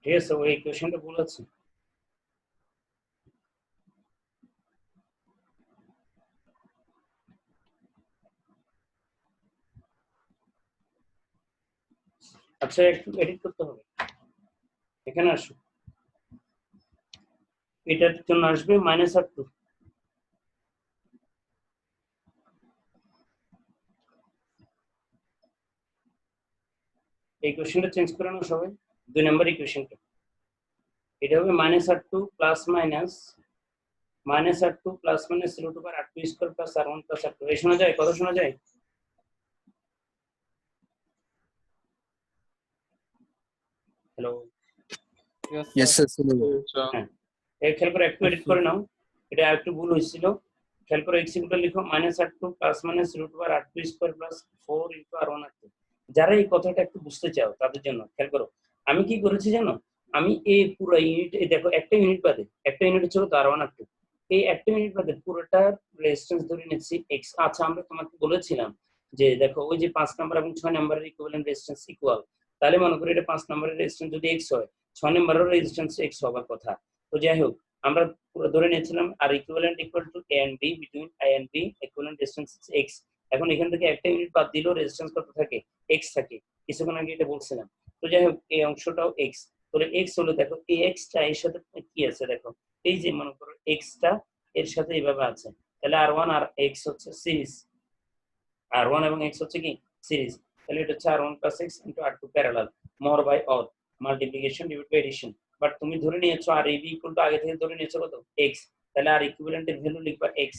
ঠিক আছে, ওই ইকুয়েশনটা ভুল আছে। আচ্ছা, একটু এডিট করতে হবে। এখানে আসো, এটার জন্য আসবে -r2। এই ইকুয়েশনটা চেঞ্জ করে নাও সবাই, 2 নম্বর ইকুয়েশনটা। এটা হবে -r2 plus minus -r2 plus minus √r2 square plus r1 plus r2। এই শোনা যায়? কথা শোনা যায়? Hello, Yes, sir. হ্যাঁ, এই খেয়াল করে একটু এডিট করে নাও। এটা একটু ভুল হয়েছিল, খেয়াল করে x ইকুয়াল লিখো -r2 plus minus √r2 square plus 4 r1 r2। যারা এই কথাটা একটু বুঝতে চাও তাদের জন্য খেয়াল করো, আমি কি করেছি জানো? আমি এই পুরো ইউনিট, দেখো একটা ইউনিট বাদে, একটা ইউনিট ছিল তো r1 r2, এই একটা ইউনিট বাদে পুরোটা রেজিস্ট্যান্স ধরে নিচ্ছি x। আচ্ছা, আমরা তোমাকে বলেছিলাম যে দেখো ওই যে 5 নাম্বার এবং 6 নাম্বারের ইকুইভ্যালেন্ট রেজিস্ট্যান্স ইকুয়াল, তাহলে মনে করি এটা 5 নাম্বারের রেজিস্ট্যান্স যদি x হয়, 6 নাম্বারের রেজিস্ট্যান্স x হবার কথা। তো যাই হোক, আমরা পুরো ধরে নিয়েছিলাম আর equivalent equal to a and b, between i and b equivalent distance x। এখন এখান থেকে একটা ইউনিট বাদ দিলেও রেজিস্ট্যান্স কত থাকে? x থাকে। কিছুক্ষণ আগে এটা বলছিলাম। তো যাই হোক, এই অংশটাও x। তাহলে x হলো, দেখো এই x টা এর সাথে কি আছে দেখো, এই যে মনে করো x টা এর সাথে এইভাবে আছে, তাহলে r1 আর x হচ্ছে সিরিজ, r1 এবং x হচ্ছে কি সিরিজ। তাহলে এটা হচ্ছে r1 + x * r2 প্যারালাল, মর বাই অর, multiplication divide by addition. But তুমি ধরে নিয়েছো আর ab ইকুয়াল টু, আগে থেকে ধরে নিয়েছো কত? x। তাহলে আর ইকুইভ্যালেন্টের ভ্যালু লিখবা x,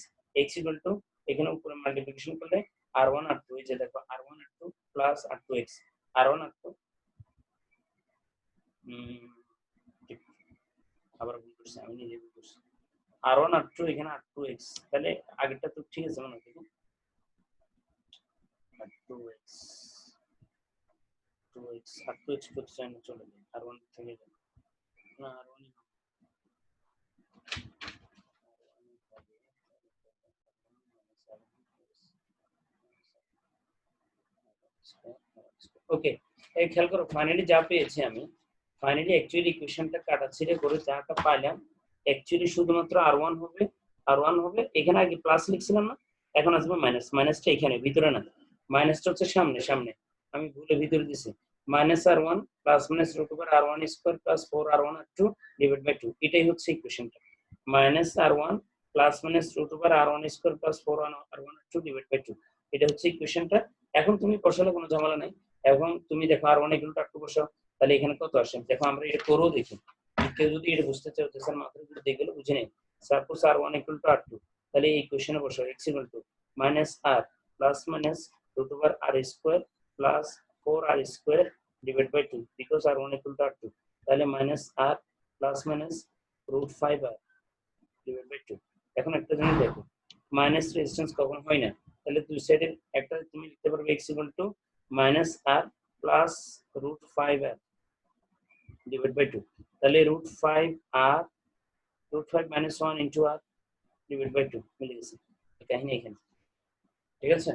x ইকুয়াল টু এখানে উপরে মাল্টিপ্লিকেশন করলে r1 r2, এই যে দেখো r1 r2 plus r2x, r1 r2 আবার ভুল করছি, আমি নিজে ভুল করছি, r1 r2 এখানে r2x, তাহলে আগেরটা তো ঠিক আছে মনে হয়, r2x r2x করতে চাই না, চলে যায় r1 থেকে যায় না, r1 ওকে। এই খেয়াল করো, ফাইনালি যা পেয়েছি আমি, ফাইনালি অ্যাকচুয়ালি ইকুয়েশনটা কাটাছিড়ে করে যাটা পাইলাম, অ্যাকচুয়ালি শুধুমাত্র r1 হবে, r1 হবে এখানে, আগে প্লাস লিখছিলাম না, এখন আসবে মাইনাস, মাইনাসটা এখানে ভিতরে না, মাইনাসটা হচ্ছে সামনে, সামনে আমি ভুলে ভিতরে দিছি, -r1 plus minus √r1 square plus 4r1 r2 divide by 2, এটাই হচ্ছে ইকুয়েশনটা। -r1 plus minus √r1 square plus 4r1 r2 divide by 2, এটা হচ্ছে ইকুয়েশনটা। এখন তুমি বসালে কোনো ঝামেলা নাই। এখন তুমি দেখো r1 = r2 বসাও, তাহলে এখানে কত আসে দেখো, আমরা এটা করেও দেখি, কেউ যদি এটা বুঝতে চাও যে স্যার মাত্র যদি দেখে বুঝে নেই। সাপোজ r1 = r2, তাহলে এই ইকুয়েশনে বসাও x = -r plus minus √r² plus 4r² divide by 2, because r1 = r2, তাহলে -r plus minus √5r divide by 2। এখন একটা জিনিস দেখো, মাইনাস রেজিস্ট্যান্স কখন হয় না, তাহলে দুই সাইডের একটা তুমি লিখতে পারবে x equal to minus r plus root 5r divide by 2। তাহলে root 5r root 5 minus 1 into r divide by 2 মিলে গেছে কাহিনী এখানে। ঠিক আছে,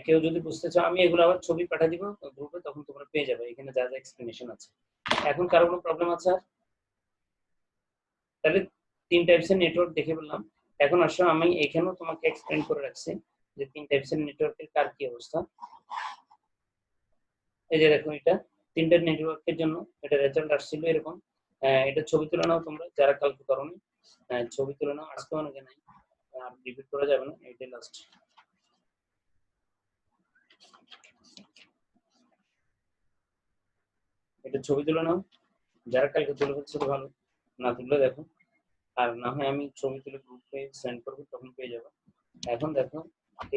কেউ যদি বুঝতে চাও আমি এগুলো আবার ছবি পাঠিয়ে দিব গ্রুপে, তখন তোমরা পেয়ে যাবে এখানে যা যা এক্সপ্লেনেশন আছে। এখন কারো কোনো প্রবলেম আছে আর? তাহলে 3 টাইপসের নেটওয়ার্ক দেখে বললাম। এখন আসো আমি এখানেও তোমাকে এক্সপ্লেন করে রাখছি যে 3 টাইপসের নেটওয়ার্কের কার কি অবস্থা। এই যে দেখো এটা 3টা নেটওয়ার্কের জন্য এটা রেজাল্ট আসছিল এরকম। এটা ছবি তুলে নাও তোমরা যারা কালকে করোনি, ছবি তুলে নাও, আজকে অনেকে নাই, আর রিপিট করা যাবে না, এটা লাস্ট। এটা ছবি তুলে নাও, যারা কালকে তুলে ফেলছে তো ভালো, না তুললে দেখো, আর না হয় আমি ছবি তুলে গ্রুপে সেন্ড করবো তখন পেয়ে যাবো। এখন দেখো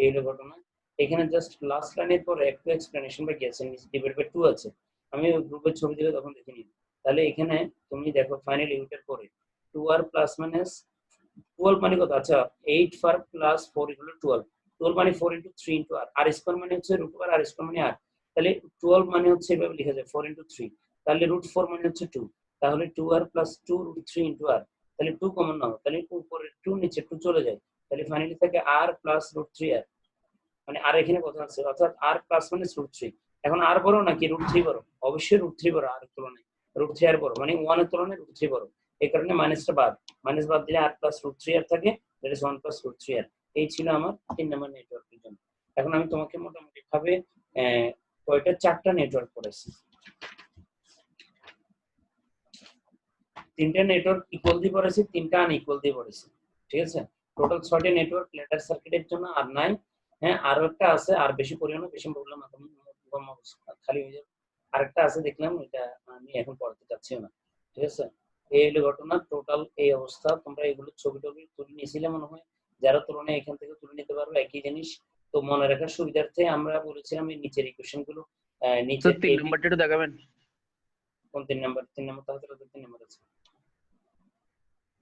এই হলো ঘটনা, এখানে জাস্ট লাস্ট লাইনের পরে একটু এক্সপ্লেনেশন বাকি আছে, ডিভাইড বাই 2 আছে, আমি ওই গ্রুপের ছবি দিলে তখন দেখে নিই। তাহলে এখানে তুমি দেখো ফাইনাল ইউটের পরে 2r প্লাস মাইনাস 12 মানে কত, আচ্ছা 8 প্লাস 4 ইকুয়াল 12, 12 মানে 4 ইনটু 3 ইনটু r, আর স্কয়ার মানে হচ্ছে রুট ওভার আর স্কয়ার মানে r, তাহলে 12 মানে হচ্ছে এভাবে লেখা যায় 4 ইনটু 3, তাহলে রুট 4 মানে হচ্ছে 2, তাহলে 2r plus 2 root 3 into r, তাহলে 2 কমন নাও, তাহলে উপরে 2 নিচে 2 চলে যায়, তাহলে ফাইনালি থাকে r প্লাস রুট 3r, মানে আর এখানে কথা আছে, অর্থাৎ r প্লাস মানে রুট 3। এখন r বড় নাকি রুট 3 বড়? অবশ্যই রুট 3 বড়, আর তুলনায় রুট 3 আর বড়, মানে 1 এর তুলনায় রুট 3 বড়, এই কারণে মাইনাসটা বাদ, মাইনাস বাদ দিলে r প্লাস রুট 3r থাকে, that is 1 plus root 3r। এই ছিল আমার 3 নাম্বার নেটওয়ার্কের জন্য। এখন আমি তোমাকে মোটামুটি ভাবে কয়টা 4টা নেটওয়ার্ক করেছি, 3টা নেটওয়ার্ক ইকুয়াল দিয়ে পড়েছি, 3টা আনইকুয়াল দিয়ে পড়েছি। ঠিক আছে, টোটাল 6টা নেটওয়ার্ক লেটার সার্কিটের জন্য, আর নাই, হ্যাঁ আরো একটা আছে, আর বেশি পড়িও না, বেশি বললাম খালি হয়ে যাবে। আরেকটা আছে দেখলাম, এটা আমি এখন পড়তে চাচ্ছিও না। ঠিক আছে, এই হলো ঘটনা, টোটাল এই অবস্থা। তোমরা এগুলো ছবি টবি তুলে নিয়েছিলে মনে হয়, যারা তুলনায় এখান থেকে তুলে নিতে পারবে একই জিনিস। তো মনে রাখার সুবিধার্থে আমরা বলেছিলাম এই নিচের ইকুয়েশন গুলো তো নিচের 3 নাম্বারটা একটু দেখাবেন। কোন 3 নাম্বার? 3 নাম্বার তাহলে 3 নাম্বার আছে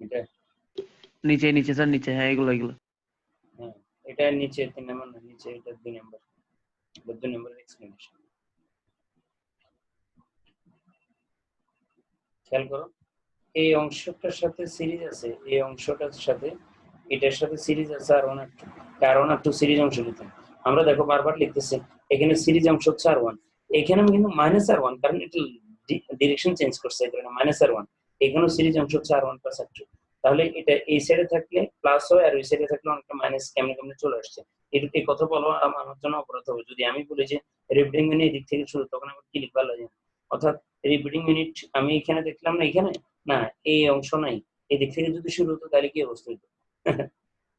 এটা, নিচে নিচে স্যার, নিচে, হ্যাঁ এগুলো এগুলো। হ্যাঁ এটা নিচে 3 নাম্বার না, নিচে এটা 2 নাম্বার, 2 নাম্বারের এক্সপ্লেনেশন। খেয়াল করো, এই অংশটার সাথে সিরিজ আছে, এই অংশটার সাথে এটার সাথে সিরিজ আছে আর 1 আর 2, আর 1 আর 2 সিরিজ অংশ লিখতে আমরা দেখো বারবার লিখতেছি এখানে সিরিজ অংশ হচ্ছে r1, এখানে আমি কিন্তু মাইনাস r1, কারণ এটা ডিরেকশন চেঞ্জ করছে, এই কারণে মাইনাস r1, এখানেও সিরিজ অংশ হচ্ছে r1 প্লাস r2, তাহলে এটা এই সাইডে থাকলে প্লাস হয় আর ওই সাইডে থাকলে অনেকটা মাইনাস কেমনে কেমনে চলে আসছে। এই কথা বলো আমার জন্য অপরাধ হবে যদি আমি বলি যে রিপিটিং মিনিট এদিক থেকে শুরু, তখন আমার কি লিখবা লাগে, অর্থাৎ রিপিটিং মিনিট আমি এখানে দেখলাম না, এখানে না এই অংশ নাই, এদিক থেকে যদি শুরু হতো তাহলে কি অবস্থা হতো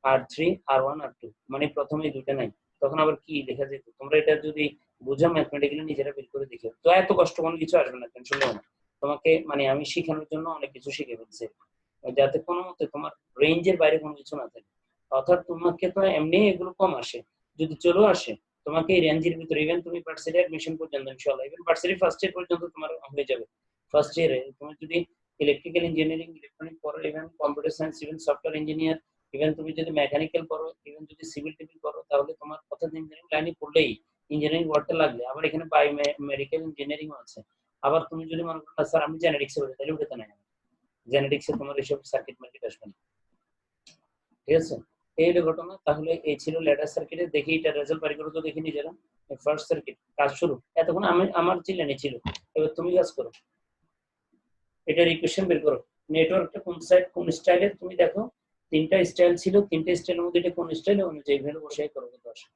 r3 r1 r2, মানে প্রথমে দুটো নাই, তখন আবার কি লেখা যেত, তোমরা এটা যদি বুঝো ম্যাথমেটিক্যালি নিজেরা বের করে দেখো, তো এত কষ্ট কোনো কিছু আসবে না, টেনশন নাও না। তোমাকে মানে আমি শেখানোর জন্য অনেক কিছু শিখে ফেলছি, যাতে কোনো মতে তোমার রেঞ্জের বাইরে কোনো কিছু না থাকে, অর্থাৎ তোমাকে তো এমনি এগুলো কম আসে, যদি চলেও আসে তোমাকে এই রেঞ্জের ভিতরে, ইভেন তুমি ভার্সিটি অ্যাডমিশন পর্যন্ত ইনশাআল্লাহ, ইভেন ভার্সিটি ফার্স্ট ইয়ার পর্যন্ত তোমার হয়ে যাবে। ফার্স্ট ইয়ারে তুমি যদি ইলেকট্রিক্যাল ইঞ্জিনিয়ারিং, ইলেকট্রনিক পড়ো, even computer science, even software engineer, even তুমি যদি মেকানিক্যাল পড়ো, ইভেন যদি সিভিল টিভিল পড়ো, তাহলে তোমার অর্থাৎ ইঞ্জিনিয়ারিং লাইনে পড়লেই ইঞ্জিনিয়ারিং ওয়ার্ডটা লাগলে, আবার এখানে বায়ো মেডিকেল ইঞ্জিনিয়ারিং আছে, আবার তুমি যদি মনে করো স্যার আমি জেনেটিক্সে পড়ি, তাহলে ওটাতে নাই, জেনেটিক্সে তোমার এসব সার্কিট মার্কিট আসবে না। ঠিক আছে, এই হলো ঘটনা। তাহলে এই ছিল লেডার সার্কিটে, দেখি এটা রেজাল্ট বাড়ি করে তো দেখি নিজেরা। ফার্স্ট সার্কিট কাজ শুরু, এতক্ষণ আমি আমার চিল্লানি ছিল, এবার তুমি কাজ করো, এটার ইকুয়েশন বের করো, নেটওয়ার্কটা কোন সাইড কোন স্টাইলের তুমি দেখো, 3টা স্টাইল ছিল, 3টে স্টাইলের মধ্যে এটা কোন স্টাইল অনুযায়ী ভ্যালু বসাই করো কত আসে।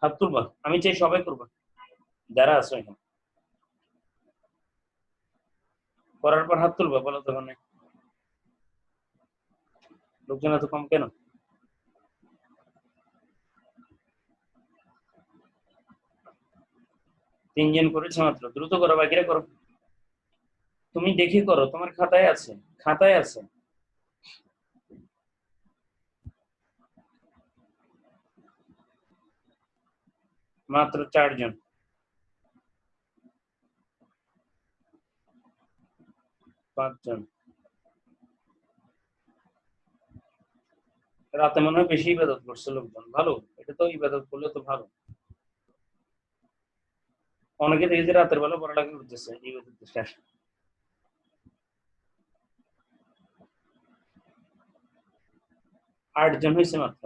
হাত তুলবা, আমি চাই সবাই করবা যারা আছো এখানে, করার পর হাত তুলবা, বলো তখন লোকজন এত কম কেন? তিনজন করেছে মাত্র, দ্রুত করো, বাকিরা করো, তুমি দেখি করো, তোমার খাতায় আছে, খাতায় আছে। মাত্র 4 জন। 5 জন। রাতে মনে হয় বেশি ইবাদত করছে লোকজন, ভালো, এটা তো ইবাদত করলে তো ভালো। অনেকে দেখি যে রাতের বেলা পড়ালেখা করতেছে ইবাদত শেষ। 8 জন হয়েছে মাত্র।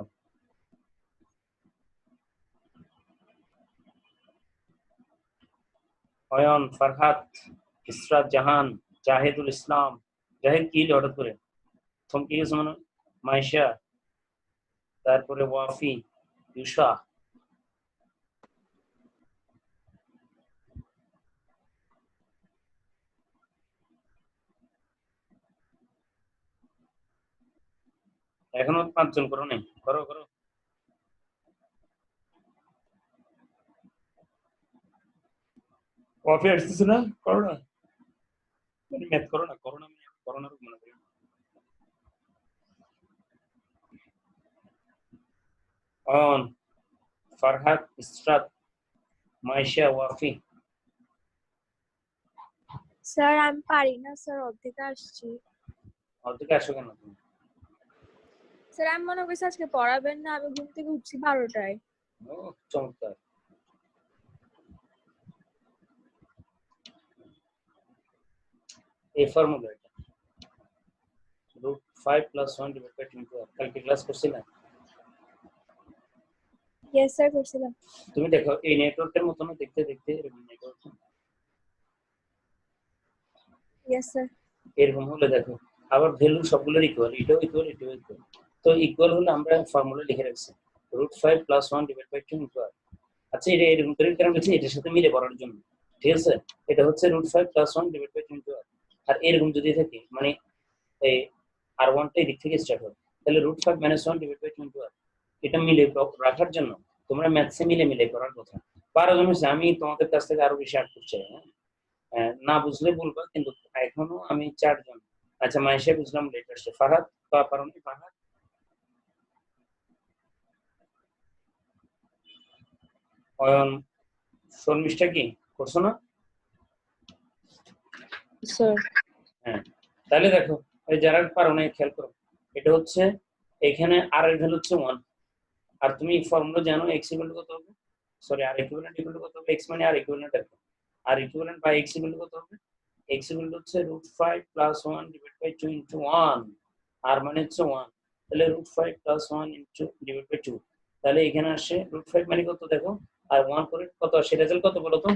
অয়ন, ফারহাত, ইসরাত জাহান, জাহিদুল ইসলাম। জাহিদ কি হঠাৎ করে থমকে গেছে মনে হয়? মাইশা, তারপরে ওয়াফি, ইউসা। এখনো 5 জন করো নাই, করো করো। ওয়াফি আসতেছে না, করো না, মানে ম্যাথ করো না, করো না, মানে করোনার মনে করি। অয়ন, ফারহাত, ইসরাত, মাইশা, ওয়াফি। স্যার আমি পারি না স্যার, অর্ধেক আসছি। অর্ধেকে আসো কেন তুমি? স্যার আমি মনে করছি আজকে পড়াবেন না, আমি ঘুম থেকে উঠছি 12টায়। ও চমৎকার। এই ফর্মুলা এটা √5 + 1 / 2 কালকে ক্লাস করছিলাম। ইয়েস স্যার করছিলাম। তুমি দেখো এই নেটওয়ার্কের মতো না দেখতে দেখতে এরকম নেটওয়ার্ক, ইয়েস স্যার। এরকম হলে দেখো আবার ভ্যালু সবগুলোর ইকুয়াল, এটাও ইকুয়াল, এটাও ইকুয়াল। তো ইকুয়াল হলে আমরা ফর্মুলা লিখে রাখছি √5 + 1 / 2 * আচ্ছা এটা এরকম করে কেন লিখছি? এটার সাথে মিলে পড়ার জন্য, ঠিক আছে? এটা হচ্ছে √5 + 1 / 2 আর এরকম যদি থাকে মানে এই R1 টা এদিক থেকে স্টার্ট হবে, তাহলে √5 - 1 / 2 এটা মিলে রাখার জন্য তোমরা ম্যাথসে মিলে মিলে করার কথা। 12 জন হচ্ছে, আমি তোমাদের কাছ থেকে আরো বেশি আট করছি। হ্যাঁ, না বুঝলে বলবা, কিন্তু এখনো আমি 4 জন। আচ্ছা মাইশা বুঝলাম, লেট আসছে। ফারহাদ পারো না? ফারহাদ, অয়ন, শর্মিষ্ঠা কি করছো না? স্যার হ্যাঁ, তাহলে দেখো এই যারা পারো না খেয়াল করো, এটা হচ্ছে এখানে আর এর ভ্যালু হচ্ছে 1, আর তুমি ফর্মুলা জানো x ইকুয়াল কত হবে, সরি আর ইকুইভ্যালেন্ট ইকুয়াল কত হবে, x মানে আর ইকুইভ্যালেন্ট আর কি, আর ইকুইভ্যালেন্ট বাই x ইকুয়াল কত হবে, x ইকুয়াল হচ্ছে √5 + 1 / 2 * 1, আর মানে হচ্ছে 1, তাহলে √5 + 1 / 2, তাহলে এখানে আসে √5 মানে কত দেখো, আর 1 করে কত আসে, রেজাল্ট কত বলো তো?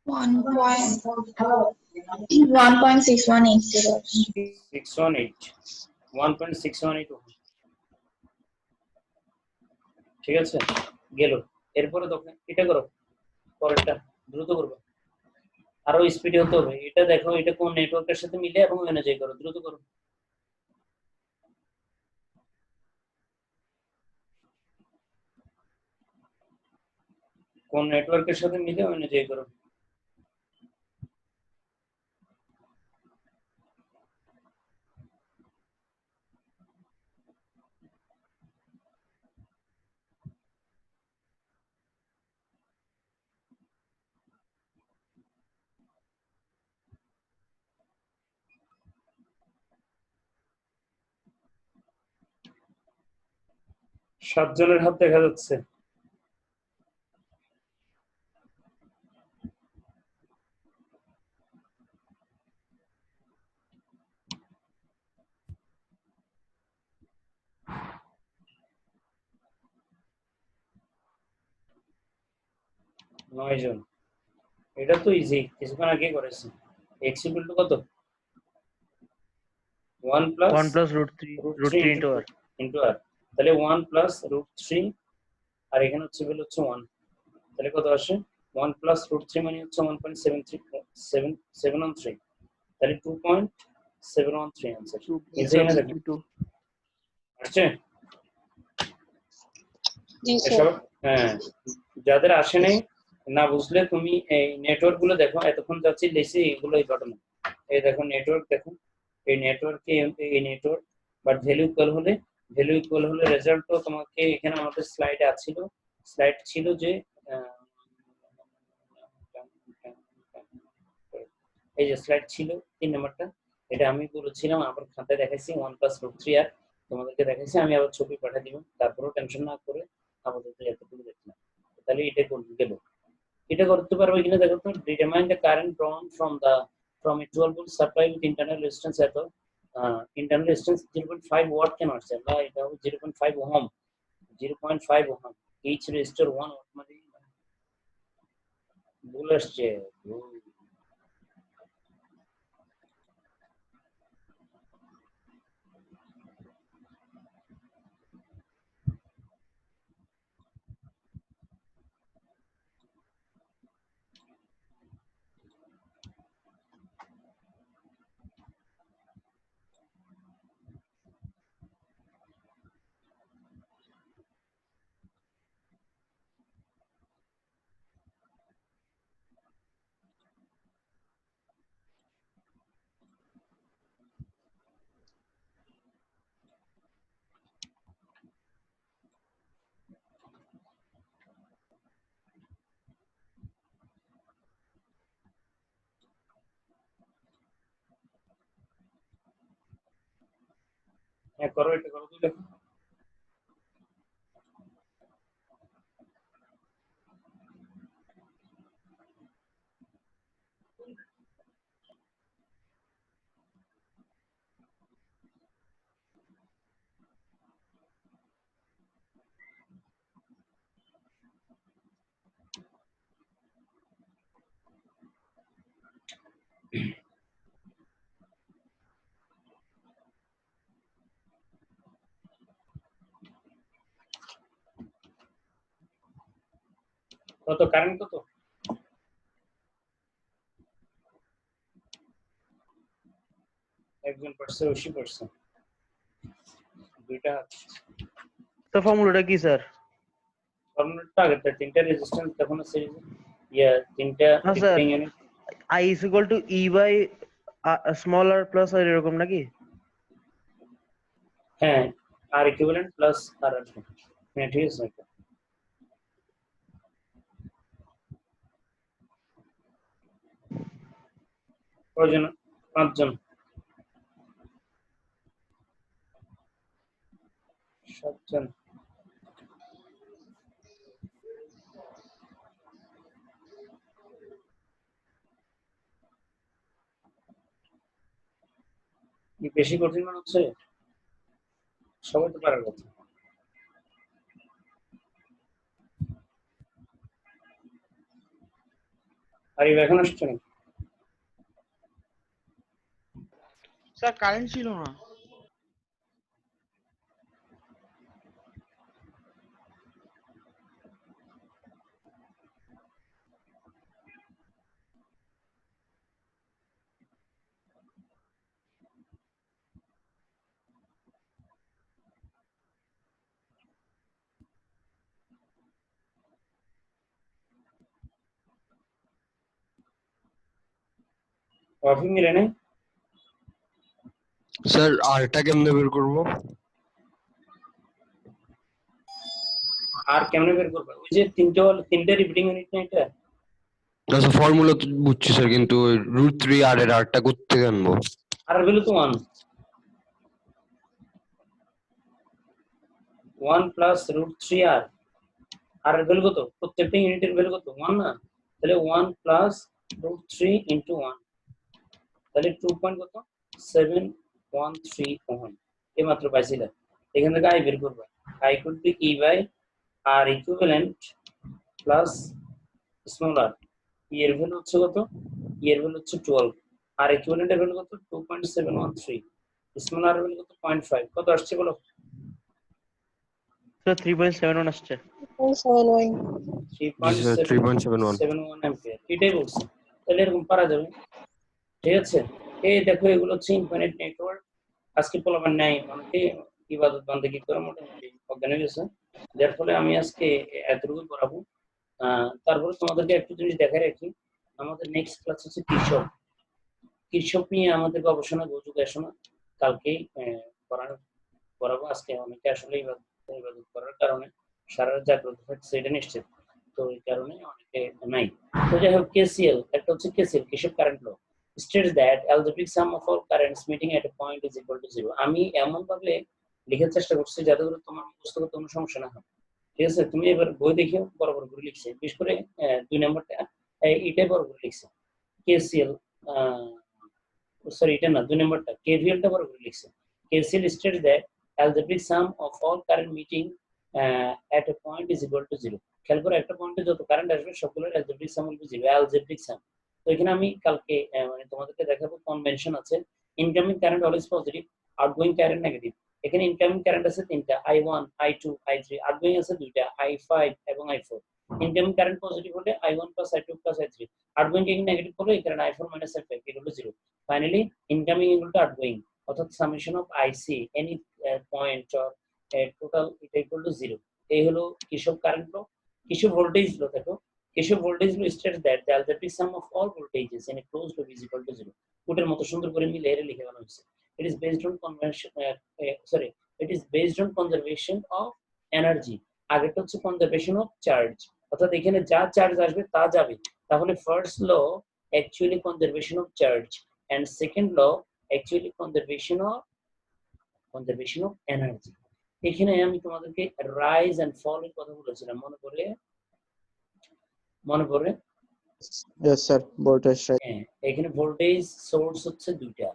1.6180 ঠিক আছে, গেল। এরপরে দেখো এটা করো, পরেরটা দ্রুত করবে, আরো স্পিডে হতে হবে। এটা দেখো এটা কোন নেটওয়ার্কের সাথে মিলে এবং অনুযায়ী করো, দ্রুত করো। কোন নেটওয়ার্কের সাথে মিলে অনুযায়ী করো। সাত জনের হাত দেখা যাচ্ছে। নয় জন, এটা তো ইজি, কিছুক্ষণ আগে করেছি। x ইকুয়াল টু কত? 1 + 1 + √3 ইনটু r, তাহলে 1 + √3, আর এখানে হচ্ছে ভ্যালু হচ্ছে 1, তাহলে কত আসে? 1 + √3 মানে হচ্ছে 1.713, তাহলে 2.713 आंसर। इसे ना देखो 2.72 আসছে? জি স্যার। এসব হ্যাঁ, যাদের আসে নাই না বুঝলে তুমি এই নেটওয়ার্ক গুলো দেখো, এতক্ষণ যাচ্ছি লিখছি এগুলোই ঘটনা। এই দেখো নেটওয়ার্ক দেখো, এই নেটওয়ার্কে এই নেটওয়ার্ক বাট ভ্যালু ইকুয়াল হলে রেজাল্ট তো তোমাকে এখানে আমাদের স্লাইডে আছিল, স্লাইড ছিল যে এই যে স্লাইড ছিল 3 নাম্বারটা, এটা আমি বলেছিলাম আবার খাতায় দেখাইছি 1 প্লাস রুট 3 আর তোমাদেরকে দেখাইছি, আমি আবার ছবি পাঠিয়ে দিব, তারপরেও টেনশন না করে আপাতত এতটুকু দেখলাম। তাহলে এটা করতে গেল, এটা করতে পারবে কিনা দেখো তো। Determine the current drawn from a 12 volt supply with internal resistance এত internal resistance 0.5 ওয়াট কেন আসছে, বা এটা হবে 0.5 ohm, 0.5 ohm, each resistor 1 watt, মানে ভুল আসছে। হ্যাঁ করো, এটা করো, দেখো। কত কারেন্ট কত? একজন পারছে 80%, দুইটা হাত। তো ফর্মুলাটা কি স্যার? ফর্মুলাটা আগে তিনটা রেজিস্ট্যান্স তখন সিরিজ, তিনটা না sir, tipping unit. I is equal to E by small r plus r এরকম নাকি? হ্যাঁ, আর ইকুইভ্যালেন্ট প্লাস আর আসবে। হ্যাঁ ঠিক আছে। কয়জন? 5 জন, 7 জন। কি বেশি কঠিন মনে হচ্ছে? সবাই তো পারার কথা। আর এখন আসছে না? স্যার কারেন্ট ছিল না। কফি মিলে নাই? স্যার আরটা কেমনে বের করব? আর কেমনে বের করবে? ওই যে তিনটে রিপিটিং ইউনিট না এটা? আচ্ছা ফর্মুলা তো বুঝছি স্যার, কিন্তু √3 আর এর আরটা করতে থেকে আনবো? আর ভ্যালু তো 1, 1 প্লাস √3 আর। আর এর ভ্যালু কত? প্রত্যেকটা ইউনিটের ভ্যালু কত? 1 না? তাহলে 1 প্লাস √3 ইনটু 1, তাহলে 2 পয়েন্ট কত? 713 ওহম। এই মাত্র পাইছিলাম। এখান থেকে আই বের করবে। I could be E by R equivalent plus small R. E এর ভ্যালু হচ্ছে কত? ই এর ভ্যালু হচ্ছে 12, আর ইকুইভ্যালেন্ট এর ভ্যালু কত? 2.713, স্মল আর এর ভ্যালু কত? 0.5। কত আসছে বলো? স্যার 3.71 আসছে। 0.71 জি স্যার 3.71। 3.71 অ্যাম্পিয়ার। এটাই বলছি। তাহলে এরকম পারা যাবে, ঠিক আছে? এই দেখো এগুলো হচ্ছে ইনফিনিট নেটওয়ার্ক। আজকে পোলাপান নাই, অনেকে ইবাদত বান্দেগি করে মোটামুটি অজ্ঞান হয়ে গেছে, যার ফলে আমি আজকে এতটুকু পড়াবো। তারপরে তোমাদেরকে একটু জিনিস দেখাই রাখি, আমাদের নেক্সট ক্লাস হচ্ছে কৃষক। কৃষক নিয়ে আমাদের গবেষণা গোযোগ আসো না, কালকেই পড়াবো। আজকে অনেকে আসলে ইবাদত করার কারণে সারা রাত জাগ্রত থাকছে, এটা নিশ্চিত। তো এই কারণে অনেকে নাই। তো যাই হোক, কেসিএল একটা হচ্ছে KCL, Kirchhoff's current law. states that algebraic sum of all currents meeting at a point is equal to 0. আমি এমন ভাবে লেখার চেষ্টা করছি যাতে করে তোমার মুখস্থ করতে কোনো সমস্যা না হয়। ঠিক আছে, তুমি এবার বই দেখে বড় বড় করে লিখছে, বিশেষ করে 2 নম্বরটা এটাই বড় করে লিখছে। কেসিএল সরি এটা না, 2 নম্বরটা কেভিএলটা বড় করে লিখছে। KCL states that algebraic sum of all current meeting at a point is equal to 0. খেয়াল করে একটা পয়েন্টে যত কারেন্ট আসবে সবগুলোর algebraic sum হবে 0, algebraic sum। তো এখানে আমি কালকে মানে তোমাদেরকে দেখাবো কনভেনশন আছে, incoming current always positive, outgoing current negative. এখানে ইনকামিং কারেন্ট আছে 3টা, I1 I2 I3, আউটগোয়িং আছে 2টা, I5 এবং I4। ইনকামিং কারেন্ট পজিটিভ হলে I1 + I2 + I3, আউটগোয়িং কে নেগেটিভ করলে এই কারণে I4 - I5 0। Finally incoming equal to outgoing, অর্থাৎ summation of IC any point or total এটা ইকুয়াল টু 0। এই হলো কিসব কারেন্ট ল, কিসব ভোল্টেজ ল। দেখো কিসব voltage law states that the algebraic sum of all voltages in a closed loop is equal to 0। কোটের মতো সুন্দর করে মিলে এর লিখে বানানো হয়েছে। It is based on it is based on conservation of energy। আগেরটা হচ্ছে conservation of charge, অর্থাৎ এখানে যা চার্জ আসবে তা যাবে। তাহলে first law actually conservation of charge and second law actually conservation of energy। এখানে আমি তোমাদেরকে রাইজ এন্ড ফল এর কথা বলেছিলাম, মনে পড়ে? Yes sir, voltage rise. হ্যাঁ, এখানে ভোল্টেজ সোর্স হচ্ছে 2টা,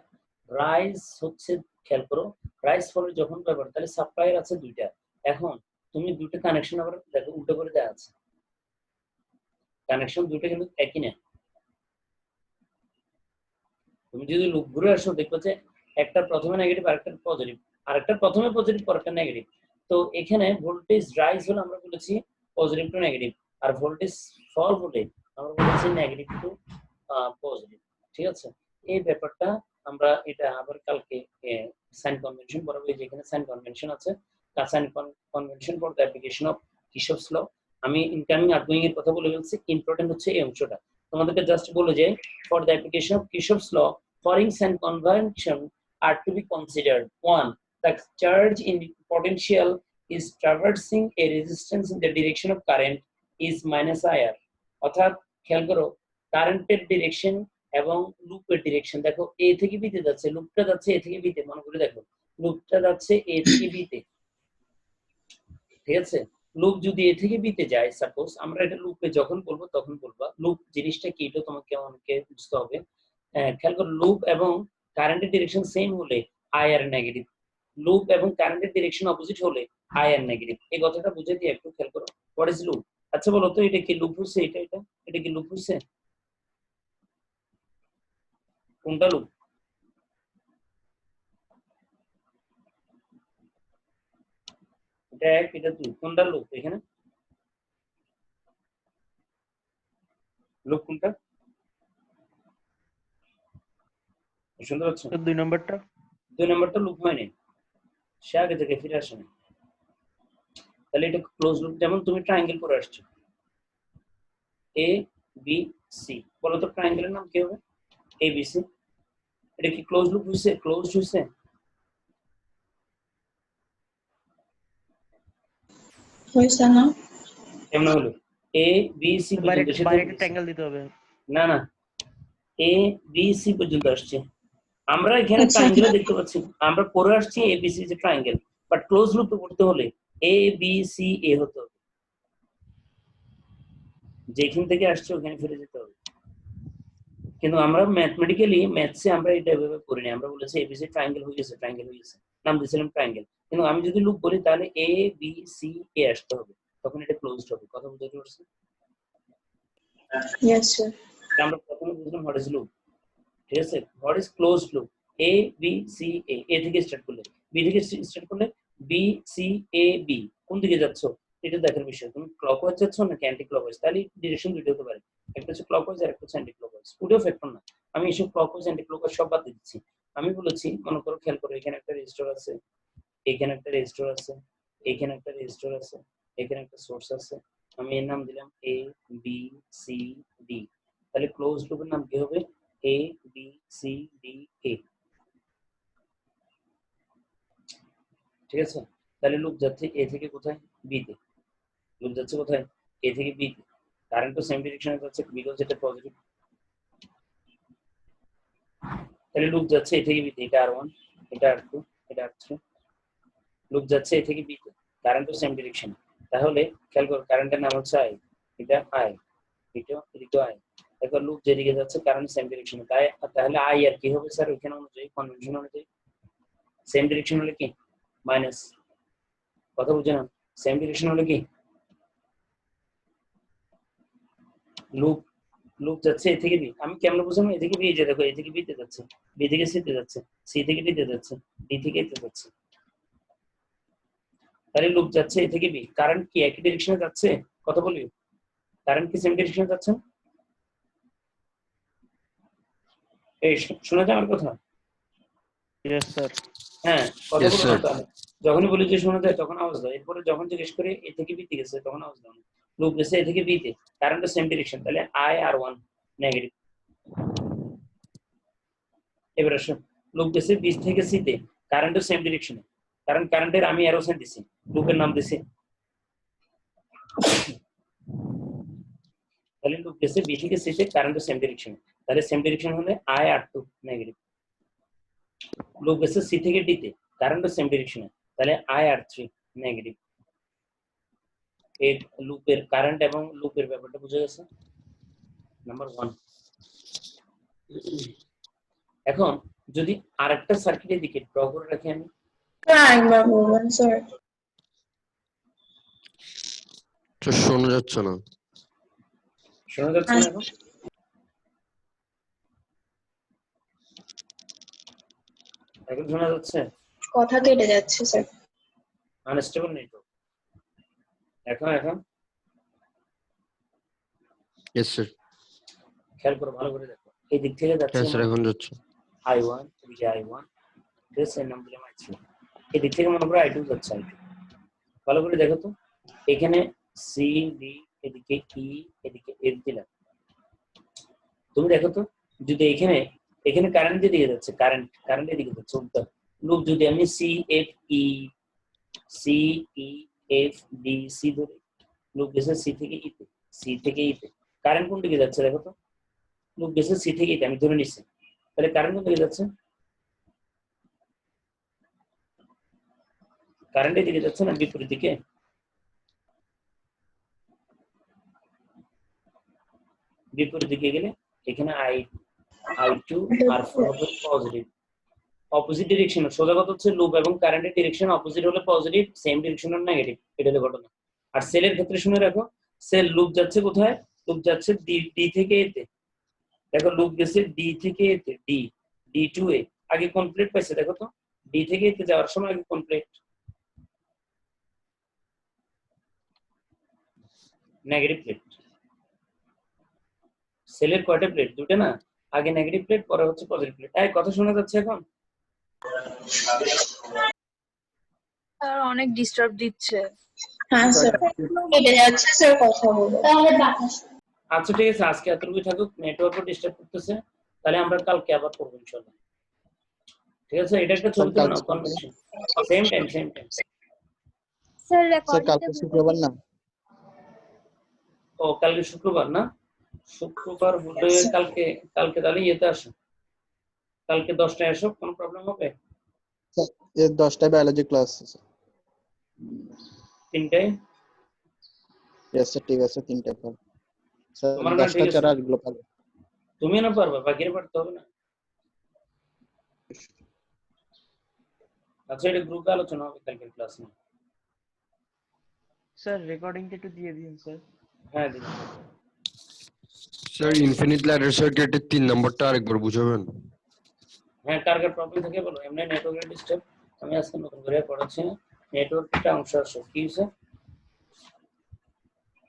রাইজ হচ্ছে, খেয়াল করো রাইজ ফলের যখন ব্যবহার তাহলে সাপ্লায়ার আছে 2টা। এখন তুমি 2টা কানেকশন আবার দেখো উল্টো করে দেওয়া আছে, কানেকশন 2টা কিন্তু একই না। তুমি যদি লুপ ঘুরে আসো দেখবে যে একটা প্রথমে নেগেটিভ আরেকটা পজিটিভ, আরেকটা প্রথমে পজিটিভ পরেরটা নেগেটিভ। তো এখানে ভোল্টেজ রাইজ হলে আমরা বলেছি পজিটিভ টু নেগেটিভ, আর ভোল্টেজ ফল হলে আমরা বলেছি নেগেটিভ টু পজিটিভ। ঠিক আছে, এই ব্যাপারটা আমরা এটা আবার কালকে সাইন কনভেনশন পড়াবো। যেখানে সাইন কনভেনশন আছে, sign convention for the application of Kirchhoff's law. আমি ইনকামিং আউটগোয়িং এর কথা বলে ফেলছি, ইম্পর্টেন্ট হচ্ছে এই অংশটা। তোমাদেরকে জাস্ট বলে যে for the application of Kirchhoff's law following sign convention are to be considered. 1. The charge in potential is traversing a resistance in the direction of current is -IR। অর্থাৎ খেয়াল করো কারেন্টের ডিরেকশন এবং লুপের ডিরেকশন। দেখো এ থেকে বি তে যাচ্ছে, লুপটা যাচ্ছে এ থেকে বি তে, মনে করে দেখো লুপটা যাচ্ছে এ থেকে বি তে। ঠিক আছে, লুপ যদি এ থেকে বি তে যায়, সাপোজ আমরা এটা লুপে যখন বলবো তখন বলবা লুপ জিনিসটা কি, এটা তোমাকে অনেকে বুঝতে হবে। খেয়াল করো লুপ এবং কারেন্টের ডিরেকশন সেম হলে আইআর নেগেটিভ, লুপ এবং কারেন্টের ডিরেকশন অপোজিট হলে আইআর নেগেটিভ। এই কথাটা বুঝে দিয়ে একটু খেয়াল করো হোয়াট ইজ লুপ। আচ্ছা বলো তো এটা কি লুপ হচ্ছে? এটা কি লুপ হচ্ছে? কোনটা লুপ? এটা এক, এটা দুই, কোনটা লুপ এখানে? লুপ কোনটা শুনতে পাচ্ছ? 2 নম্বরটা। 2 নম্বরটা লুপ হয়নি, সে আগে থেকে ফিরে আসেনি। তাহলে এটা ক্লোজ লুপ। যেমন তুমি ট্রায়াঙ্গেল করে আসছো এ বি সি, বলো তো ট্রায়াঙ্গেলের নাম কি হবে? এ বি সি। এটা কি ক্লোজ লুপ হইছে? ক্লোজ হইছে? হইছে না? কেমন হলো? এ বি সি পর্যন্ত সেটা বাইরে একটা ট্রায়াঙ্গেল দিতে হবে। না না, এ বি সি পর্যন্ত আসছে। আমরা এখানে আচ্ছা। ট্রায়াঙ্গেল দেখতে পাচ্ছি, আমরা পড়ে আসছি এ বি সি যে ট্রায়াঙ্গেল, বাট ক্লোজ লুপ করতে হলে এ বি সি এ হতে হবে, যেখান থেকে আসছে ওখানে ফিরে যেতে হবে। কিন্তু আমরা ম্যাথমেটিক্যালি ম্যাথসে আমরা এটা এভাবে করি না, আমরা বলেছি এবিসি ট্রায়াঙ্গেল হয়ে গেছে, নাম দিয়েছিলাম ট্রায়াঙ্গেল। কিন্তু আমি যদি লুপ বলি তাহলে এ বি সি এ আসতে হবে, তখন এটা ক্লোজড হবে। কথা বুঝতে পারছেন? Yes sir. আমরা প্রথমে বুঝলাম হোয়াট ইজ লুপ। ঠিক আছে, what is closed loop? A B C A থেকে স্টার্ট করলে, বি থেকে স্টার্ট করলে বি সি এ বি, কোন দিকে যাচ্ছ এটা দেখার বিষয়। তুমি ক্লকওয়াইজ যাচ্ছ নাকি অ্যান্টি ক্লকওয়াইজ, তাহলে ডিরেকশন দুটো হতে পারে, একটা হচ্ছে ক্লকওয়াইজ আর একটা হচ্ছে অ্যান্টি ক্লকওয়াইজ। স্টুডিও ফ্যাক্টর না, আমি এসব ক্লকওয়াইজ অ্যান্টি ক্লকওয়াইজ সব বাদ দিচ্ছি। আমি বলেছি মনে করো, খেয়াল করো এখানে একটা রেজিস্টর আছে, এখানে একটা রেজিস্টর আছে, এখানে একটা রেজিস্টর আছে, এখানে একটা সোর্স আছে, আমি এর নাম দিলাম এ বি সি ডি। তাহলে ক্লোজ লুপের নাম কি হবে? এ বি সি ডি এ। ঠিক আছে, তাহলে লুপ যাচ্ছে এ থেকে কোথায়? বি তে। লুপ যাচ্ছে কোথায়? এ থেকে বি তে। কারেন্ট তো সেম ডিরেকশনে যাচ্ছে বিকজ এটা পজিটিভ। তাহলে লুপ যাচ্ছে এ থেকে বিতে, এটা R1, এটা R2, এটা R3, লুপ যাচ্ছে এ থেকে বিতে, কারেন্ট সেম ডিরেকশন। তাহলে খেয়াল করো কারেন্টের নাম হচ্ছে I, এটা I, এটা I। দেখো লুপ যেদিকে যাচ্ছে কারেন্ট সেম ডিরেকশনে, তাহলে I আর কি হবে স্যার ওইখানে অনুযায়ী, কনভেনশন অনুযায়ী সেম ডিরেকশন হলে কি মাইনাস, কথা বুঝে না, সেম ডিরেকশন হলে কি লুপ, লুপ যাচ্ছে এ থেকে বি। আমি কেমন বুঝলাম, এ থেকে বি, যে দেখো এ থেকে বি তে যাচ্ছে, বি থেকে সি তে যাচ্ছে, সি থেকে ডি তে যাচ্ছে, ডি থেকে এ তে যাচ্ছে। তাহলে লুপ যাচ্ছে এ থেকে বি, কারেন্ট কি একই ডিরেকশনে যাচ্ছে, কথা বলি, কারেন্ট কি সেম ডিরেকশনে যাচ্ছে? এই শোনা যায় আমার কথা? Yes sir. হ্যাঁ, কথা Yes, বলো sir. না তাহলে। যখনই বলি যে শোনা যায় তখন আওয়াজ দাও, এরপরে যখন জিজ্ঞেস করে এ থেকে বি তে গেছে তখন আওয়াজ দাও না। লুপ গেছে এ থেকে বি তে, কারেন্টের সেম ডিরেকশন, তাহলে I R1 নেগেটিভ। এবার আসো, লুপ গেছে বি থেকে সি তে, কারেন্টের সেম ডিরেকশনে, কারণ কারেন্টের আমি অ্যারো সাইন দিছি, লুপের নাম দিছি, তাহলে লুপ গেছে বি থেকে সি তে কারেন্টের সেম ডিরেকশনে, তাহলে সেম ডিরেকশন হলে I R2 নেগেটিভ। লুপ গেছে সি থেকে ডি তে, কারেন্টের সেম ডিরেকশনে, তাহলে I R3 নেগেটিভ। এই লুপের কারেন্ট এবং লুপের ব্যাপারটা বুঝে গেছে, নাম্বার 1। এখন যদি আরেকটা সার্কিটের দিকে ড্র করে রাখি আমি, একবার বলবেন স্যার? তো শোনা যাচ্ছে না। শোনা যাচ্ছে না এখন? এখন শোনা যাচ্ছে? কথা কেটে যাচ্ছে স্যার। Unstable network. এখন Yes, sir. খেয়াল করো, ভালো করে দেখো, এই দিক থেকে যাচ্ছে হ্যাঁ স্যার, এখন যাচ্ছে। I1, এদিকে I1, ঠিক আছে, এর নাম দিলাম I3। এই দিক থেকে মনে করো I2 যাচ্ছে, I2। ভালো করে দেখো তো, এখানে সি ডি, এদিকে ই, এদিকে এফ দিলাম। তুমি দেখো তো, যদি এখানে কারেন্ট দিকে যাচ্ছে, কারেন্ট এদিকে যাচ্ছে উল্টা। লুপ যদি আমি সি এফ ডি সি ধরি, লুপ গেছে সি থেকে ইতে, কারেন্ট কোন দিকে যাচ্ছে দেখো তো, লুপ গেছে সি থেকে ইতে, আমি ধরে নিচ্ছি, তাহলে কারেন্ট কোন দিকে যাচ্ছে, কারেন্ট এদিকে যাচ্ছে না বিপরীত দিকে? বিপরীত দিকে গেলে এখানে I2 R4 হবে পজিটিভ, অপোজিট ডিরেকশন। সোজা কথা হচ্ছে লুপ এবং কারেন্টের ডিরেকশন অপোজিট হলে পজিটিভ, সেম ডিরেকশন হলে নেগেটিভ, এটা হলো ঘটনা। আর সেলের ক্ষেত্রে শুনে রাখো, সেল লুপ যাচ্ছে কোথায়, লুপ যাচ্ছে ডি থেকে এতে, দেখো লুপ গেছে ডি থেকে এতে, ডি টু এ, আগে কমপ্লিট পাইছে, দেখো তো ডি থেকে এতে যাওয়ার সময় আগে কমপ্লিট, নেগেটিভ প্লেট। সেলের কয়টা প্লেট, দুটো না, আগে নেগেটিভ প্লেট পরে হচ্ছে পজিটিভ প্লেট। এই কথা শোনা যাচ্ছে এখন? স্যার অনেক ডিস্টার্ব দিচ্ছে। হ্যাঁ স্যার, কেটে যাচ্ছে স্যার, কথা বলবো। আচ্ছা ঠিক আছে, আজকে এতটুকু থাকুক, নেটওয়ার্কও ডিস্টার্ব করতেছে, তাহলে আমরা কালকে আবার করবো ইনশাআল্লাহ। ঠিক আছে, এটা একটা ছবি তুলে নাও, convention, same time. Sir sir রেকর্ডিংটা কালকে শুক্রবার না? ও কালকে শুক্রবার না, শুক্রবার হলে কালকে তাহলে ইয়েতে আসো, কালকে 10টায় আসো, কোনো প্রবলেম হবে? স্যার, এর 10টায় বায়োলজি ক্লাস আছে। 3টায়? ইয়েস স্যার, ঠিক আছে, 3টায় পর। স্যার তোমার না 10টা ঠিক আছে, ছাড়া আরগুলো পাবে। তুমি না পারবা, বাকিরা পারতে হবে না? আচ্ছা, এটা গ্রুপে আলোচনা হবে কালকের ক্লাস নিয়ে। স্যার রেকর্ডিংটা একটু দিয়ে দিন স্যার। হ্যাঁ দিদি। স্যার ইনফিনিট ল্যাডার সার্কিটের 3 নম্বরটা আরেকবার বুঝাবেন? হ্যাঁ, কার প্রবলেম থাকে বলো, এমনি নেটওয়ার্কের ডিস্টার্ব, আমি আজকে নতুন করে পড়াচ্ছি না, নেটওয়ার্কটা অংশ আসো, কি হয়েছে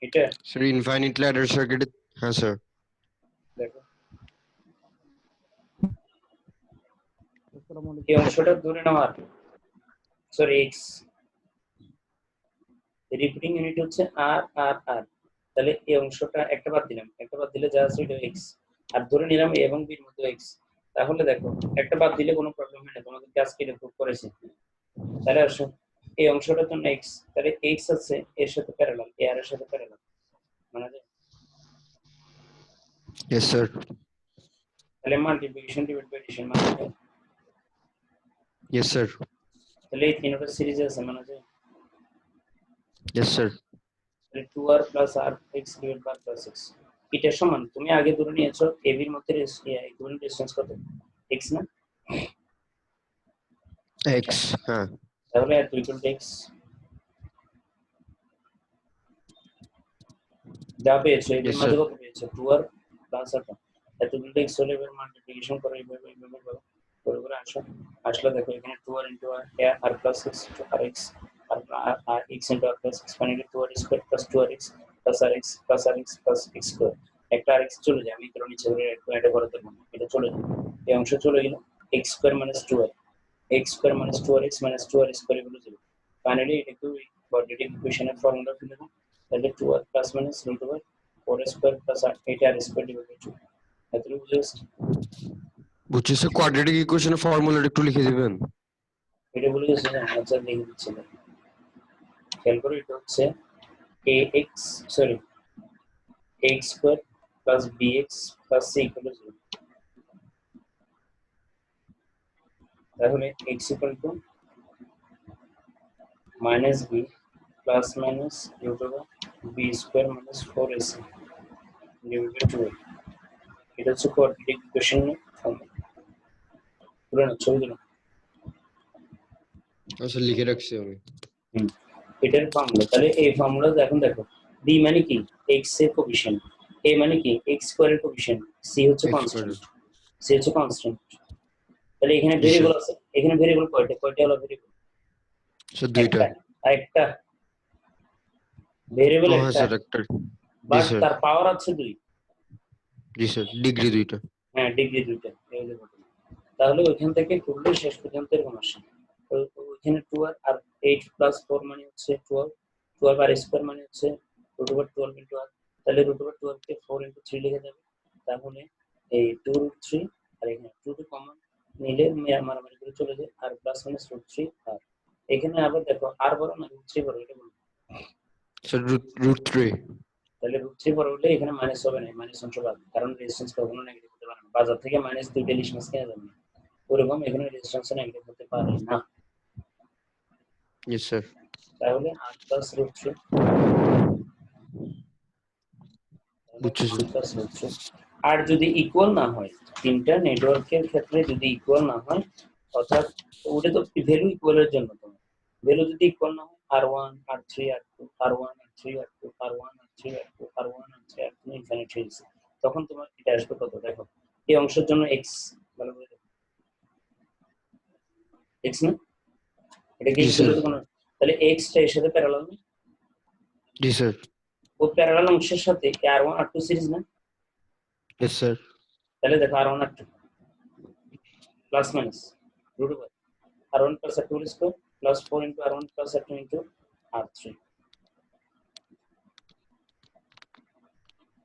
এটা স্যার ইনফিনিট ল্যাডার সার্কিটের, হ্যাঁ স্যার। দেখো, এই অংশটা ধরে নাও আর, সরি এক্স, রিপিটিং ইউনিট হচ্ছে আর আর আর, তাহলে এই অংশটা একটা বাদ দিলাম, একটা বাদ দিলে যা আছে এটা এক্স, আর ধরে নিলাম এ এবং বির মধ্যে এক্স। তাহলে দেখো একটা বাদ দিলে কোনো প্রবলেম হয় না, তোমাদের আজকে এটা প্রুভ করেছি। তাহলে আসো, এই অংশটা তো এক্স, তাহলে এক্স আছে এর সাথে প্যারালাল, এ আর এর সাথে প্যারালাল, মানে Yes, sir. তাহলে মাল্টিপ্লিকেশন ডিভাইড বাই এডিশন মানে কি? Yes, sir. তাহলে এই তিনটা সিরিজ আছে মানে যে Yes, sir. 2r plus r x divided by plus x এটা সমান তুমি আগে ধরে নিয়েছো ab এর মধ্যে ইকুইভ্যালেন্ট ডিসটেন্স কত x না X. হ্যাঁ। তাহলে আর 2 = x যা পেয়েছো এর Yes, মধ্যে sir. কত পেয়েছো 2r plus r এত x হলে এবার মাল্টিপ্লিকেশন করে এইভাবে করে আসলে দেখো এখানে 2r * r plus x rx r x into r plus x মানে 2r square plus 2rx plus rx plus rx plus x square একটা rx চলে যায় আমি ধরে নিচে এটা করে দেব এটা চলে যায় এই অংশ চলে গেল x square minus 2r x square minus 2rx minus 2r square equal to 0 finally এটা একটু কোয়াড্রেটিক ইকুয়েশনের ফর্মুলা ফিল করব তাহলে 2r plus minus root over 4r square plus 8r square divided by 2 এতটুকু বুঝেছ বুঝছি স্যার, কোয়াড্রেটিক ইকুয়েশনের ফর্মুলাটা একটু লিখে দিবেন। এটা বলে গেছে না আচ্ছা লিখে দিচ্ছি খেয়াল করো এটা হচ্ছে ax sorry x square plus bx plus c equal to 0 তাহলে x equal to minus b plus minus root over b square minus 4ac divided by 2a এটা হচ্ছে কোয়াড্রেটিক ইকুয়েশন ফর্মুলা পুরো না ছবি দিলাম আচ্ছা লিখে রাখছি আমি। এটার ফর্মুলা তাহলে এই ফর্মুলা এখন দেখো b মানে কি x এর কোএফিশিয়েন্ট a মানে কি x স্কয়ার এর কোএফিশিয়েন্ট c হচ্ছে X কনস্ট্যান্ট square। c হচ্ছে কনস্ট্যান্ট তাহলে এখানে জি, ভেরিয়েবল স্যার। আছে এখানে ভেরিয়েবল কয়টা হলো ভেরিয়েবল স্যার দুইটা। একটা ভেরিয়েবল হ্যাঁ একটা স্যার একটা। But sir. তার পাওয়ার আছে 2 জি স্যার, ডিগ্রি দুইটা। হ্যাঁ ডিগ্রি 2টা এই হলো ঘটনা তাহলে ওইখান থেকে করলে শেষ পর্যন্ত এরকম আসে তো ওইখানে 2r আর 8 plus 4 মানে হচ্ছে 12 আর স্কয়ার মানে হচ্ছে √12 into r তাহলে √12 কে 4 into 3 লিখে দেবে তাহলে এই 2√3 আর এখানে 2 কমন নিলে মারামারি করে চলে যায় আর প্লাস মাইনাস √3 আর এখানে আবার দেখো r বড় না √3 বড় এটা বলো স্যার √3। তাহলে √3 বড় হলে এখানে মাইনাস হবে না মাইনাস অংশ বাদ কারণ রেজিস্ট্যান্স কখনো নেগেটিভ হতে পারে না বাজার থেকে -2 ইলিশ মাছ কেনা যাবে না ওরকম এখানে রেজিস্ট্যান্স নেগেটিভ হতে পারে না ইয়েস স্যার। তাহলে r plus √3 বুঝছি স্যার। আর যদি ইকুয়াল না হয় তিনটা নেটওয়ার্কের ক্ষেত্রে যদি ইকুয়াল না হয় অর্থাৎ ওটা তো ভ্যালু ইকুয়ালের জন্য তো ভ্যালু যদি ইকুয়াল না হয় r1 r3 r2 r1 r3 r2 r1 r3 r2 r1 r3 r2 infinite হয়ে যাচ্ছে তখন তোমার এটা আসবে কত দেখো এই অংশের জন্য x ভালো করে দেখো x না এটা কি জি, স্যার। তাহলে x টা এর সাথে প্যারালাল না জি স্যার। ও প্যারালাল অংশের সাথে r1 r2 সিরিজ না ইয়েস স্যার। তাহলে দেখো r1 r2 plus minus √ r1 plus r2 whole square plus 4 into r1 plus r2 into r3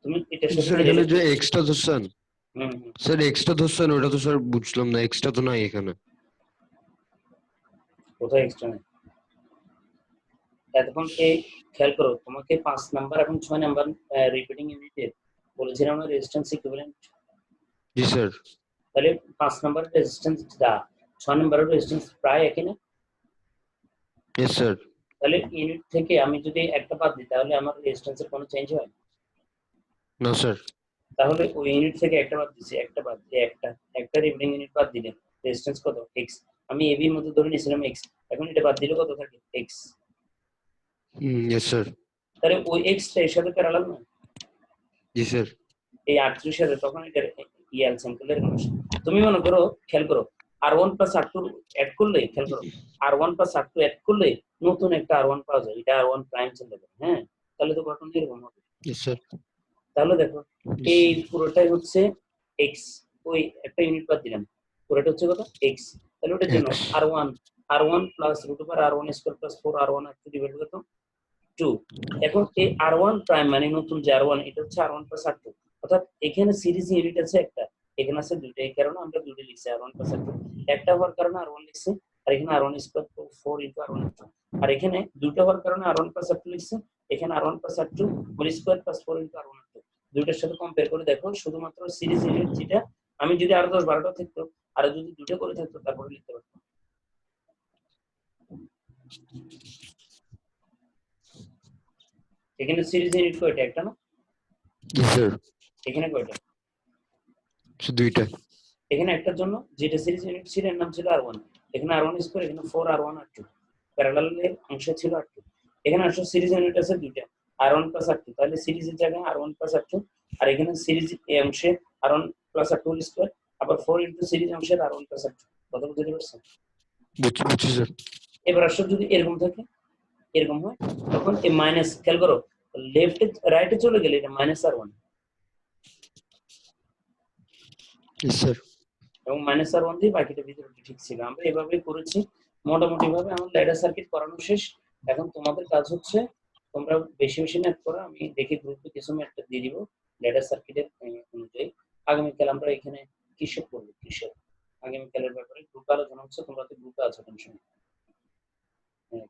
তুমি এটার সাথে স্যার এখানে যে এক্সটা ধরছেন, হুম স্যার এক্সটা ধরছেন ওটা তো স্যার বুঝলাম না, এক্সটা তো নাই এখানে। কোথায় এক্সট্রা নেই এতক্ষণ এই খেয়াল করো তোমাকে 5 নাম্বার এবং 6 নাম্বার রিপিটিং ইউনিটের বলেছিলাম না রেজিস্ট্যান্স ইকুইভ্যালেন্ট জি স্যার। তাহলে 5 নাম্বার রেজিস্ট্যান্স দা 6 নাম্বারের রেজিস্ট্যান্স প্রায় একই না ইয়েস স্যার। তাহলে ইউনিট থেকে আমি যদি একটা বাদ দিই তাহলে আমার রেজিস্ট্যান্সের কোনো চেঞ্জ হয় না স্যার। তাহলে ওই ইউনিট থেকে একটা বাদ দিছি একটা বাদ দিয়ে একটা রিপিটিং ইউনিট বাদ দিলে রেজিস্ট্যান্স কত x আমি ab এর মধ্যে ধরে নিয়েছিলাম x এখন এটা বাদ দিলে কত থাকে x ইয়েস স্যার। তাহলে ওই x টা এর সাথে প্যারালাল না জি স্যার। এই r3 এর সাথে তখন এটা ইএল স্যাম্পলের সমস্যা তুমি মনে করো খেয়াল করো r1 + r2 অ্যাড করলে খেয়াল করো r1 + r2 অ্যাড করলে নতুন একটা r1 পাওয়া যায় এটা r1 প্রাইম চলে যাবে হ্যাঁ তাহলে তো ঘটনা এরকম হবে ইয়েস স্যার। তাহলে দেখো এই পুরোটাই হচ্ছে x ওই একটা ইউনিট বাদ দিলাম পুরোটা হচ্ছে কত x তাহলে ওটার জন্য X। r1 plus √r1 square plus 4r1 r2 divide কত 2 এখন এই r1 প্রাইম মানে নতুন যে r1 এটা হচ্ছে r1 plus r2 অর্থাৎ এখানে সিরিজ ইউনিট আছে একটা এখানে আছে দুইটা এই কারণে আমরা দুটো লিখছি r1 plus r2 একটা হওয়ার কারণে r1 লিখছি আর এখানে r1 square 4 into r1 r2 আর এখানে দুটো হওয়ার কারণে r1 plus r2 লিখছি এখানে r1 plus r2 whole square plus 4 into r1 r2 দুইটার সাথে কম্পেয়ার করে দেখো শুধুমাত্র সিরিজ ইউনিট যেটা আমি যদি আরো 10-12টা থাকতো, আর যদি দুটো করে থাকতো তারপরে লিখতে পারতাম। এখানে সিরিজ ইউনিট কয়টা? একটা না? জি স্যার, এখানে কয়টা? দুইটা। এখানে একটার জন্য যেটা সিরিজ ইউনিট ছিল এর নাম ছিল R1, এখানে R1 স্কয়ার, এখানে 4 R1 R2, প্যারালালের অংশ ছিল R2। এখানে আসলে সিরিজ ইউনিট আছে দুইটা, R1 প্লাস R2, তাহলে সিরিজের জায়গায় R1 প্লাস R2, আর এখানে সিরিজ এই অংশে R1 plus R2 whole square, আবার 4 ইনটু সিরিজ অংশের R1 প্লাস R2। কথা বুঝতে পারছেন? বুঝছি স্যার। এবার আসলে যদি এরকম থাকে, এরকম হয়, তখন এই মাইনাস, খেয়াল করো, লেফটে রাইটে চলে গেলে এটা মাইনাস R1 স্যার, এবং মাইনাস R1 দিয়ে বাকিটা ভিতরে ঠিক ছিল। আমরা এভাবেই করেছি মোটামুটি ভাবে। আমার ল্যাডার সার্কিট করানো শেষ। এখন তোমাদের কাজ হচ্ছে তোমরা বেশি বেশি ম্যাথ করো। আমি দেখি গ্রুপে কিছু ম্যাথ দিয়ে দিব ল্যাডার সার্কিটের অনুযায়ী। আগামীকাল আমরা এখানে কিসব করবো, কিসব আগামীকালের ব্যাপারে গ্রুপে আলোচনা হচ্ছে। তোমরা তো গ্রুপে আছো, টেনশন নেই।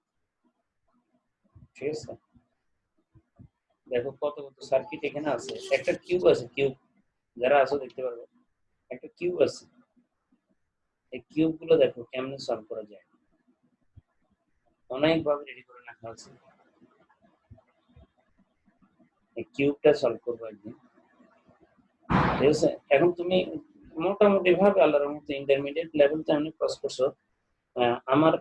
ঠিক আছে, দেখো কত কত সার্কিট এখানে আছে। একটা কিউব আছে, কিউব যারা আছো দেখতে পারবে, একটা কিউব আছে। এই কিউব গুলো দেখো কেমনে সলভ করা যায়, অনেকভাবে রেডি করে রাখা আছে। এই কিউবটা সলভ করবো একদিন, ঠিক আছে? এখন তুমি মোটামুটি ভাবে আল্লাহর মতো ইন্টারমিডিয়েট লেভেলটা আমি ক্রস করছো। আমার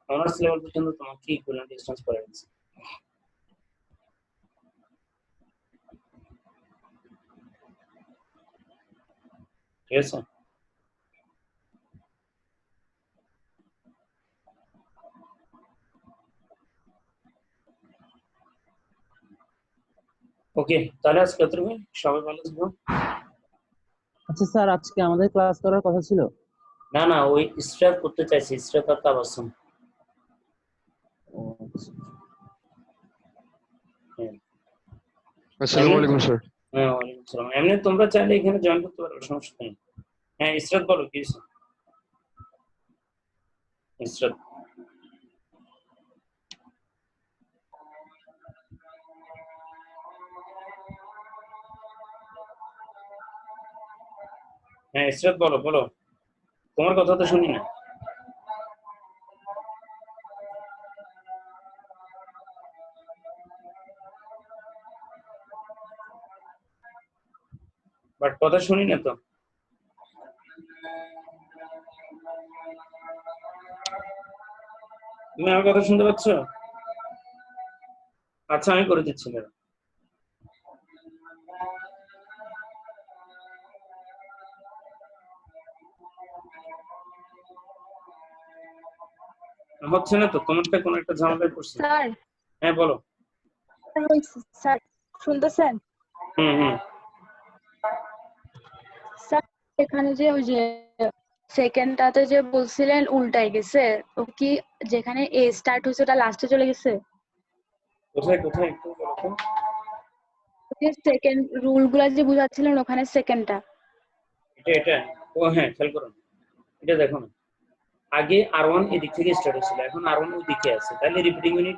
অনার্স লেভেল পর্যন্ত তোমাকে ইকুইভ্যালেন্ট ডিসটেন্স করে দিচ্ছি। ঠিক আছে, ওকে, তাহলে আজকে এতটুকু। সবাই ভালো থাকো। আচ্ছা স্যার, আজকে আমাদের ক্লাস করার কথা ছিল। না না, ওই স্ট্রাক করতে চাইছি, স্ট্রাক আর তাবাসসুম। আসসালামু আলাইকুম স্যার। হ্যাঁ, ওয়ালাইকুম আসসালাম। এমনি তোমরা চাইলে এখানে জয়েন করতে পারো, সমস্যা নেই। হ্যাঁ, ইসরাত বলো কি হয়েছে? ইসরাত, হ্যাঁ ইসরাত বলো, বলো, তোমার কথা তো শুনি না। বাট কথা শুনি না তো। তুমি আমার কথা শুনতে পাচ্ছ? আচ্ছা, আমি করে দিচ্ছি না। হচ্ছে না তো, তোমারটা কোনো একটা ঝামেলায় পড়ছে। স্যার, হ্যাঁ বলো। স্যার শুনতেছেন? হুম হুম, স্যার এখানে যে ওই যে সেকেন্ডটাতে যে বলছিলেন উল্টাই গেছে, ও কি যেখানে এ স্টার্ট হয়েছে ওটা লাস্টে চলে গেছে? কোথায় কোথায় একটু বলো তো। যে সেকেন্ড রুল গুলা যে বুঝাচ্ছিলেন ওখানে সেকেন্ডটা। এটা এটা, ও হ্যাঁ, খেয়াল করো, এটা দেখো না, আগে R1 এদিক থেকে স্টার্ট হয়েছিল, এখন R1 ওই দিকে আছে, তাহলে repeating unit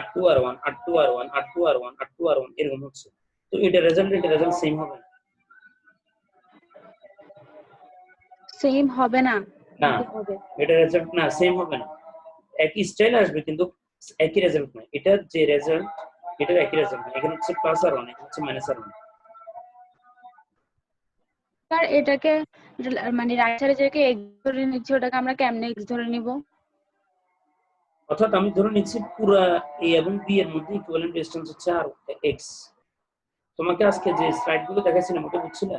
R2 R1 R2 R1 R2 R1 R2 R1 এরকম হচ্ছে। তো এটা রেজাল্ট সেম হবে না? সেম হবে না? না, কি হবে? এটা রেজাল্ট না, সেম হবে না। একই স্টাইল আসবে কিন্তু একই রেজাল্ট না। এটা যে রেজাল্ট, এটার একই রেজাল্ট না। এখানে হচ্ছে প্লাস R1, এখানে হচ্ছে মাইনাস R1। স্যার এটাকে মানে রাইট সাইডে যেটাকে এক্স ধরে নিচ্ছি ওটাকে আমরা কেমনে এক্স ধরে নিব? অর্থাৎ আমি ধরে নিচ্ছি পুরো A এবং B এর মধ্যে ইকুইভ্যালেন্ট ডিসটেন্স হচ্ছে আর x। তোমাকে আজকে যে স্লাইড গুলো দেখাচ্ছিলাম ওটা বুঝছিলে?